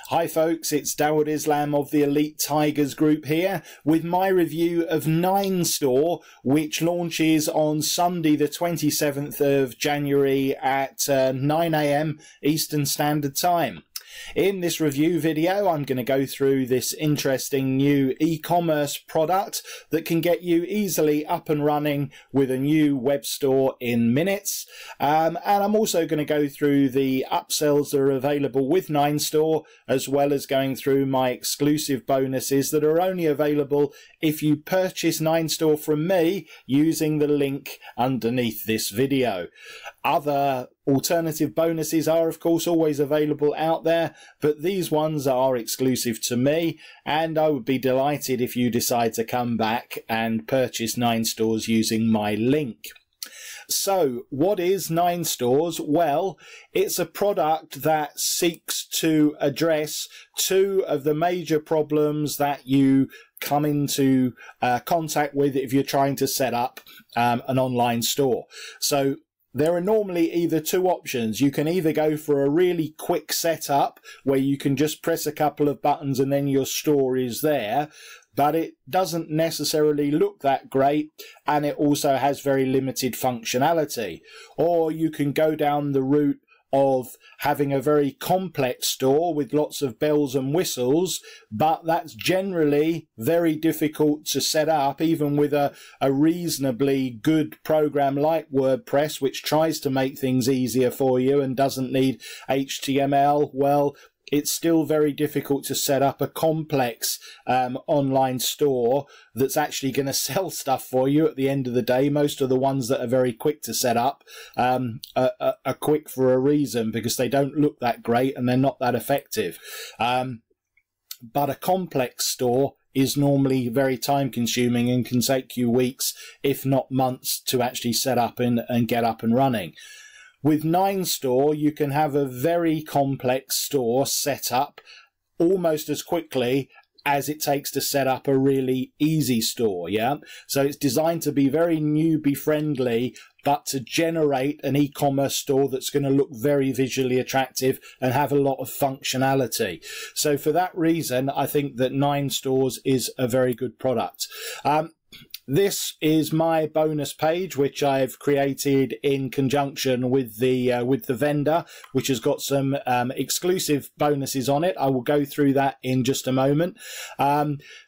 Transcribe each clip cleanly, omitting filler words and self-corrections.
Hi folks, it's Dawud Islam of the Elite Tigers group here with my review of Ninestore, which launches on Sunday the 27th of January at 9 AM Eastern Standard Time. In this review video, I'm going to go through this interesting new e-commerce product that can get you easily up and running with a new web store in minutes. And I'm also going to go through the upsells that are available with Ninestore, as well as going through my exclusive bonuses that are only available if you purchase Ninestore from me using the link underneath this video. Other alternative bonuses are of course always available out there, but these ones are exclusive to me, and I would be delighted if you decide to come back and purchase Ninestores using my link. So what is Ninestores? Well, it's a product that seeks to address two of the major problems that you come into contact with if you're trying to set up an online store. So there are normally either two options. You can either go for a really quick setup where you can just press a couple of buttons and then your store is there, but it doesn't necessarily look that great, and it also has very limited functionality. Or you can go down the route of having a very complex store with lots of bells and whistles, but that's generally very difficult to set up, even with a reasonably good program like Wordpress, which tries to make things easier for you and doesn't need HTML. Well, it's still very difficult to set up a complex online store that's actually going to sell stuff for you at the end of the day. Most of the ones that are very quick to set up are quick for a reason, because they don't look that great and they're not that effective. But a complex store is normally very time consuming and can take you weeks, if not months, to actually set up and get up and running. With Ninestore, you can have a very complex store set up almost as quickly as it takes to set up a really easy store, yeah? So it's designed to be very newbie friendly, but to generate an e-commerce store that's going to look very visually attractive and have a lot of functionality. So for that reason, I think that Ninestore is a very good product. This is my bonus page, which I've created in conjunction with the vendor, which has got some exclusive bonuses on it. I will go through that in just a moment.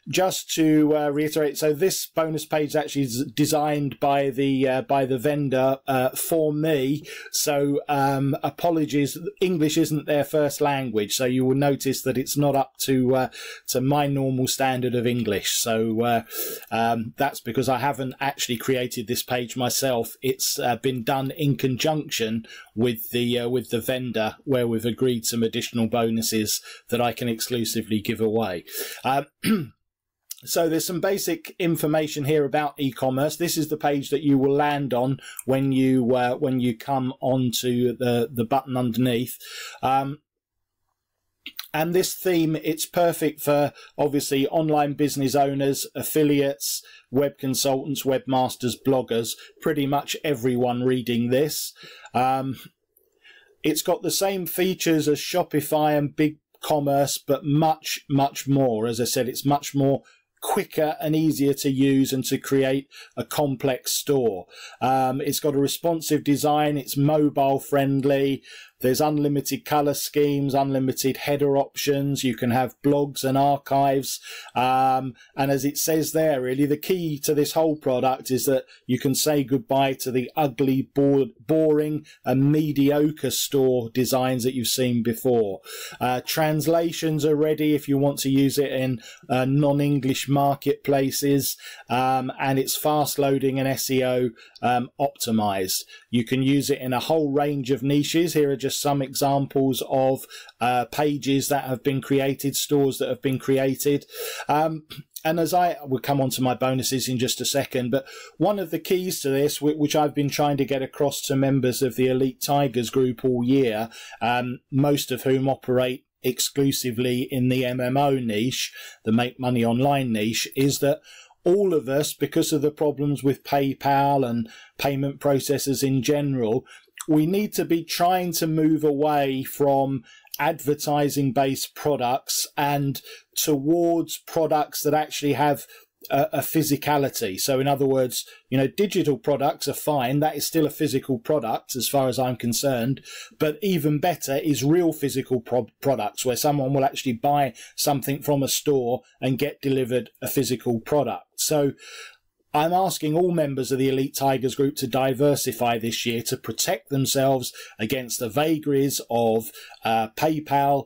Just to reiterate, so this bonus page actually is designed by the vendor for me. So apologies, English isn't their first language, so you will notice that it's not up to my normal standard of English. So that's because I haven't actually created this page myself. It's been done in conjunction with the vendor, where we've agreed some additional bonuses that I can exclusively give away. So there's some basic information here about e-commerce. This is the page that you will land on when you come onto the button underneath. And this theme, it's perfect for obviously online business owners, affiliates, web consultants, webmasters, bloggers, pretty much everyone reading this. It's got the same features as Shopify and BigCommerce, but much, much more. As I said, it's much more quicker and easier to use and to create a complex store. It's got a responsive design, it's mobile friendly, there's unlimited color schemes, unlimited header options, you can have blogs and archives, and as it says there, really the key to this whole product is that you can say goodbye to the ugly, boring and mediocre store designs that you've seen before. Translations are ready if you want to use it in non-English marketplaces, and it's fast loading and SEO optimized. You can use it in a whole range of niches. Here are just some examples of pages that have been created, stores that have been created. And as I will come on to my bonuses in just a second, but one of the keys to this, which I've been trying to get across to members of the Elite Tigers group all year, most of whom operate exclusively in the MMO niche, the make money online niche, is that all of us, because of the problems with PayPal and payment processors in general, we need to be trying to move away from advertising based products and towards products that actually have a physicality. So in other words, you know, digital products are fine. That is still a physical product as far as I'm concerned. But even better is real physical products where someone will actually buy something from a store and get delivered a physical product. So I'm asking all members of the Elite Tigers group to diversify this year to protect themselves against the vagaries of PayPal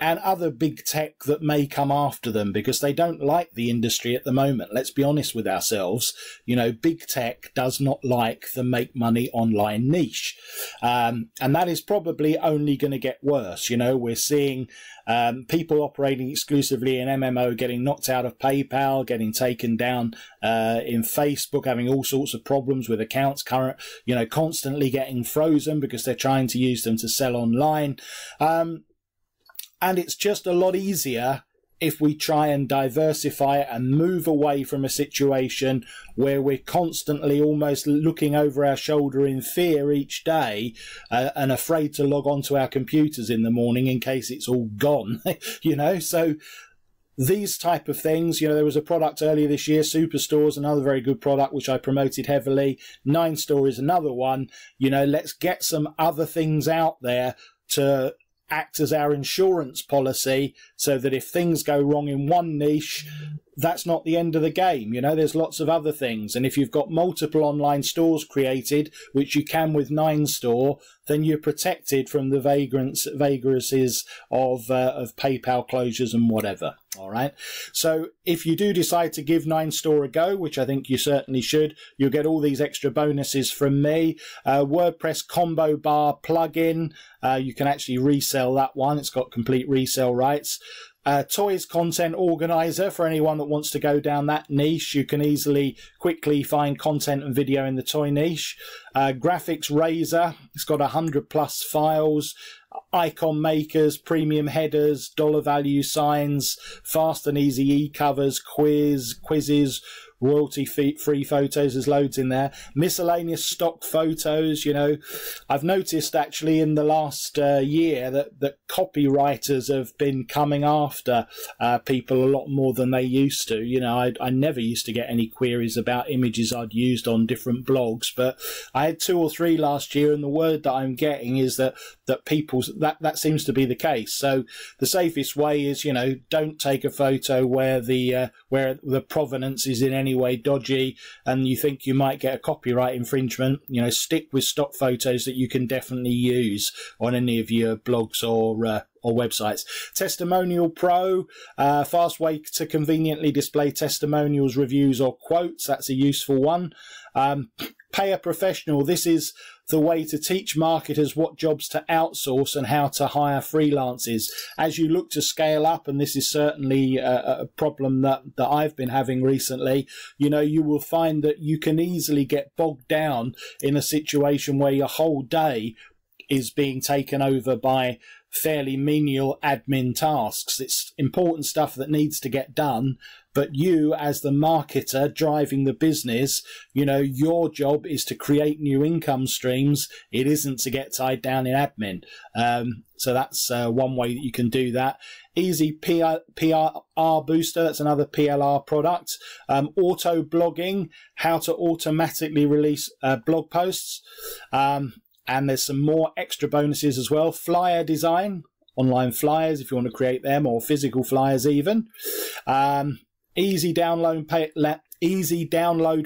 and other big tech that may come after them, because they don't like the industry at the moment. Let's be honest with ourselves. You know, big tech does not like the make money online niche. And that is probably only going to get worse. You know, we're seeing people operating exclusively in MMO getting knocked out of PayPal, getting taken down in Facebook, having all sorts of problems with accounts, constantly getting frozen because they're trying to use them to sell online. And it's just a lot easier if we try and diversify and move away from a situation where we're constantly almost looking over our shoulder in fear each day and afraid to log onto our computers in the morning in case it's all gone, you know. So these type of things, you know, there was a product earlier this year, Superstore is another very good product, which I promoted heavily. Ninestore is another one. You know, let's get some other things out there to act as our insurance policy so that if things go wrong in one niche, that's not the end of the game. You know, there's lots of other things. And if you've got multiple online stores created, which you can with Ninestore, then you're protected from the vagaries of PayPal closures and whatever. All right. So if you do decide to give Ninestore a go, which I think you certainly should, you'll get all these extra bonuses from me. WordPress combo bar plugin. You can actually resell that one. It's got complete resale rights. Toys content organizer for anyone that wants to go down that niche. You can quickly find content and video in the toy niche. Graphics Razor, it's got 100+ files. Icon makers, premium headers, dollar value signs, fast and easy e-covers, quizzes, royalty-free photos. There's loads in there. Miscellaneous stock photos. You know, I've noticed actually in the last year that copywriters have been coming after people a lot more than they used to. You know, I never used to get any queries about images I'd used on different blogs, but I had 2 or 3 last year, and the word that I'm getting is that that seems to be the case. So the safest way is, you know, don't take a photo where the provenance is in any way dodgy and you think you might get a copyright infringement. You know, stick with stock photos that you can definitely use on any of your blogs or websites. Testimonial Pro, fast way to conveniently display testimonials, reviews or quotes. That's a useful one. Pay a Professional. This is the way to teach marketers what jobs to outsource and how to hire freelancers. As you look to scale up, and this is certainly a problem that I've been having recently, you know, you will find that you can easily get bogged down in a situation where your whole day is being taken over by fairly menial admin tasks. It's important stuff that needs to get done, but you as the marketer driving the business, you know, your job is to create new income streams. It isn't to get tied down in admin. So that's one way that you can do that. Easy PLR Booster, that's another PLR product. Auto blogging, how to automatically release blog posts. And there's some more extra bonuses as well. Flyer design, online flyers if you want to create them, or physical flyers even. Easy download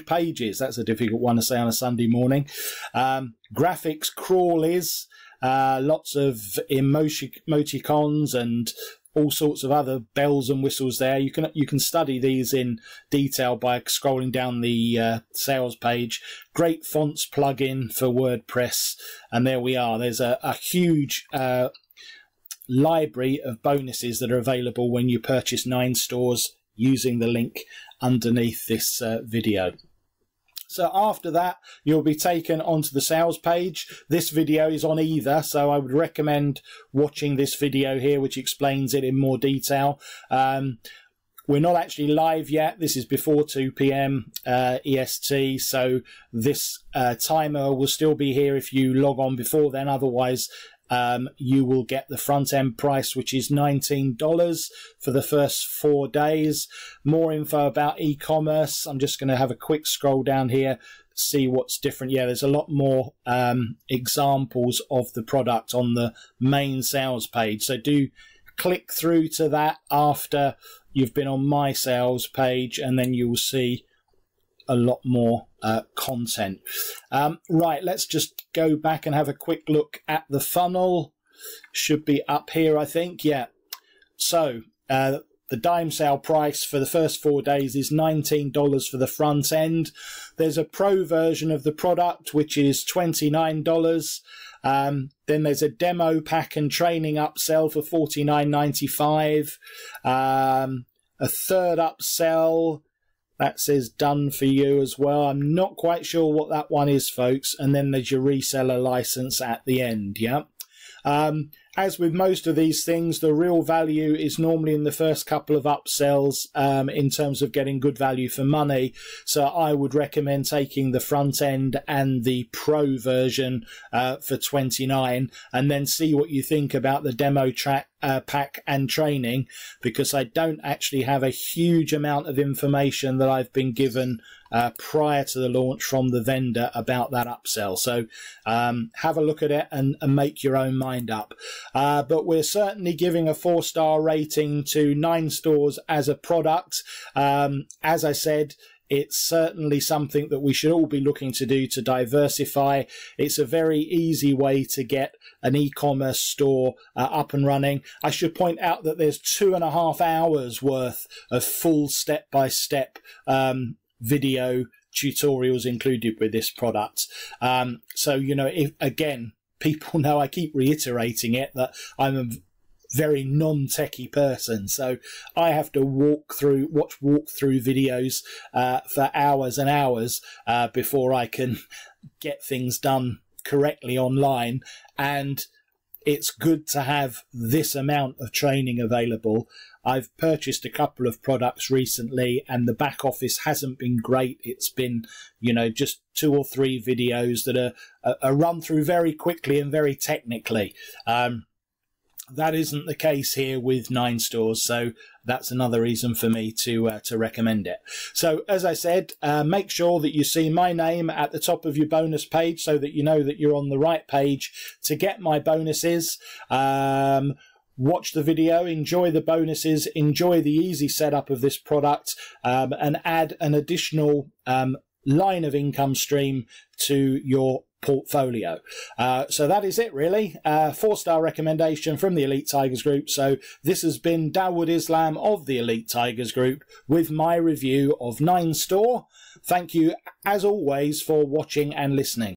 pages. That's a difficult one to say on a Sunday morning. Graphics crawlies, lots of emoticons and all sorts of other bells and whistles there. You can study these in detail by scrolling down the sales page. Great fonts plugin for WordPress, and there we are. There's a huge library of bonuses that are available when you purchase Ninestore using the link underneath this video. So after that, you'll be taken onto the sales page. This video is on either, so I would recommend watching this video here, which explains it in more detail. We're not actually live yet. This is before 2 p.m. EST, so this timer will still be here if you log on before then. Otherwise, you will get the front end price, which is $19 for the first 4 days. More info about e-commerce. I'm just going to have a quick scroll down here, see what's different. Yeah, there's a lot more examples of the product on the main sales page. So do click through to that after you've been on my sales page, and then you will see a lot more content. Right, let's just go back and have a quick look at the funnel. Should be up here, I think. Yeah. So the dime sale price for the first 4 days is $19 for the front end. There's a pro version of the product, which is $29. Then there's a demo pack and training upsell for $49.95. A third upsell that says done for you as well. I'm not quite sure what that one is, folks. And then there's your reseller license at the end. Yeah. As with most of these things, the real value is normally in the first couple of upsells in terms of getting good value for money. So I would recommend taking the front end and the pro version for $29, and then see what you think about the demo pack and training, because I don't actually have a huge amount of information that I've been given prior to the launch from the vendor about that upsell. So have a look at it and make your own mind up. But we're certainly giving a 4-star rating to Ninestore as a product. As I said, it's certainly something that we should all be looking to do to diversify. It's a very easy way to get an e-commerce store up and running. I should point out that there's 2.5 hours worth of full step-by-step video tutorials included with this product. So, you know, if, again, people know I keep reiterating it, that I'm a very non-techie person, so I have to watch walkthrough videos for hours and hours before I can get things done correctly online. And it's good to have this amount of training available. I've purchased a couple of products recently and the back office hasn't been great. It's been, you know, just 2 or 3 videos that are run through very quickly and very technically. That isn't the case here with Ninestore, so that's another reason for me to recommend it. So, as I said, make sure that you see my name at the top of your bonus page so that you know that you're on the right page to get my bonuses. Watch the video, enjoy the bonuses, enjoy the easy setup of this product, and add an additional line of income stream to your portfolio. So that is it, really. 4-star recommendation from the Elite Tigers Group. So this has been Dawud Islam of the Elite Tigers Group with my review of Ninestore. Thank you, as always, for watching and listening.